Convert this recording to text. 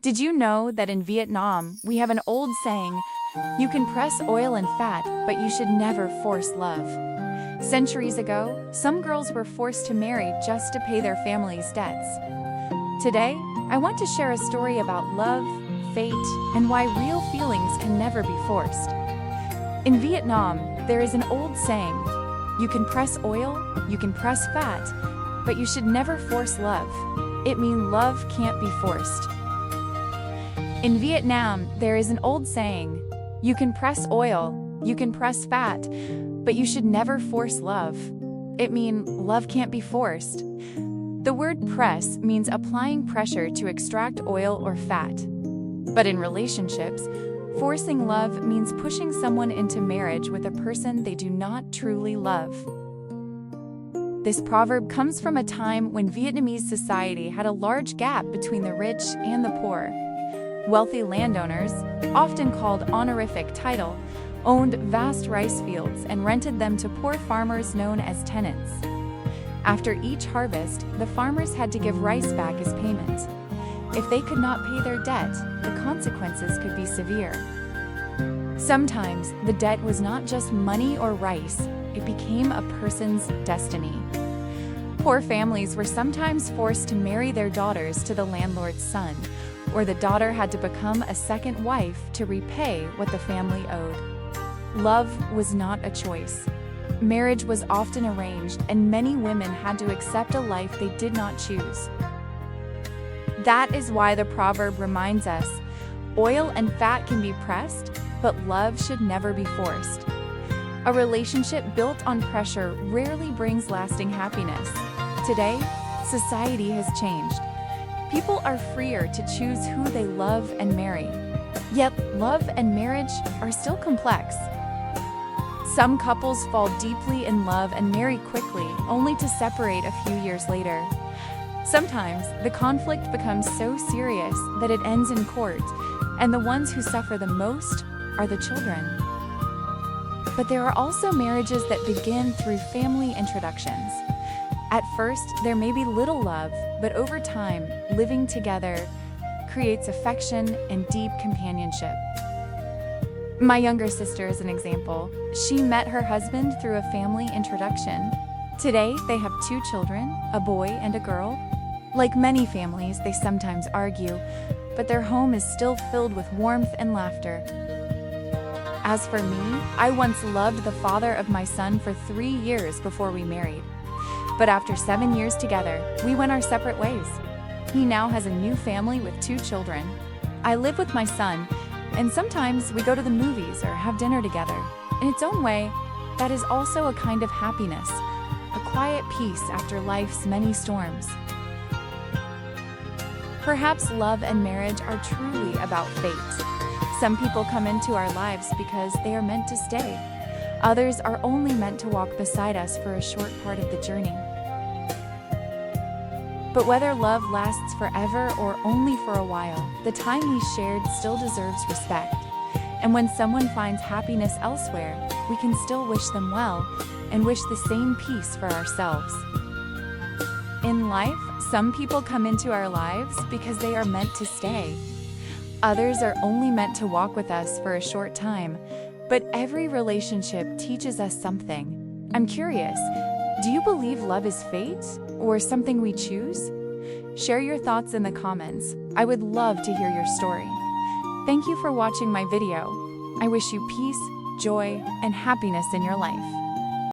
Did you know that in Vietnam, we have an old saying, you can press oil and fat, but you should never force love. Centuries ago, some girls were forced to marry just to pay their family's debts. Today, I want to share a story about love, fate, and why real feelings can never be forced. In Vietnam, there is an old saying, you can press oil, you can press fat, but you should never force love. It means love can't be forced. In Vietnam, there is an old saying, you can press oil, you can press fat, but you should never force love. It means love can't be forced. The word press means applying pressure to extract oil or fat. But in relationships, forcing love means pushing someone into marriage with a person they do not truly love. This proverb comes from a time when Vietnamese society had a large gap between the rich and the poor. Wealthy landowners, often called honorific title, owned vast rice fields and rented them to poor farmers known as tenants. After each harvest, the farmers had to give rice back as payment. If they could not pay their debt, the consequences could be severe. Sometimes, the debt was not just money or rice, it became a person's destiny. Poor families were sometimes forced to marry their daughters to the landlord's son, or the daughter had to become a second wife to repay what the family owed. Love was not a choice. Marriage was often arranged, and many women had to accept a life they did not choose. That is why the proverb reminds us, oil and fat can be pressed, but love should never be forced. A relationship built on pressure rarely brings lasting happiness. Today, society has changed. People are freer to choose who they love and marry. Yet, love and marriage are still complex. Some couples fall deeply in love and marry quickly, only to separate a few years later. Sometimes, the conflict becomes so serious that it ends in court, and the ones who suffer the most are the children. But there are also marriages that begin through family introductions. At first, there may be little love, but over time, living together creates affection and deep companionship. My younger sister is an example. She met her husband through a family introduction. Today, they have 2 children, a boy and a girl. Like many families, they sometimes argue, but their home is still filled with warmth and laughter. As for me, I once loved the father of my son for 3 years before we married. But after 7 years together, we went our separate ways. He now has a new family with 2 children. I live with my son, and sometimes we go to the movies or have dinner together. In its own way, that is also a kind of happiness, a quiet peace after life's many storms. Perhaps love and marriage are truly about fate. Some people come into our lives because they are meant to stay. Others are only meant to walk beside us for a short part of the journey. But whether love lasts forever or only for a while, the time we shared still deserves respect. And when someone finds happiness elsewhere, we can still wish them well and wish the same peace for ourselves. In life, some people come into our lives because they are meant to stay. Others are only meant to walk with us for a short time, but every relationship teaches us something. I'm curious, do you believe love is fate or something we choose? Share your thoughts in the comments. I would love to hear your story. Thank you for watching my video. I wish you peace, joy, and happiness in your life.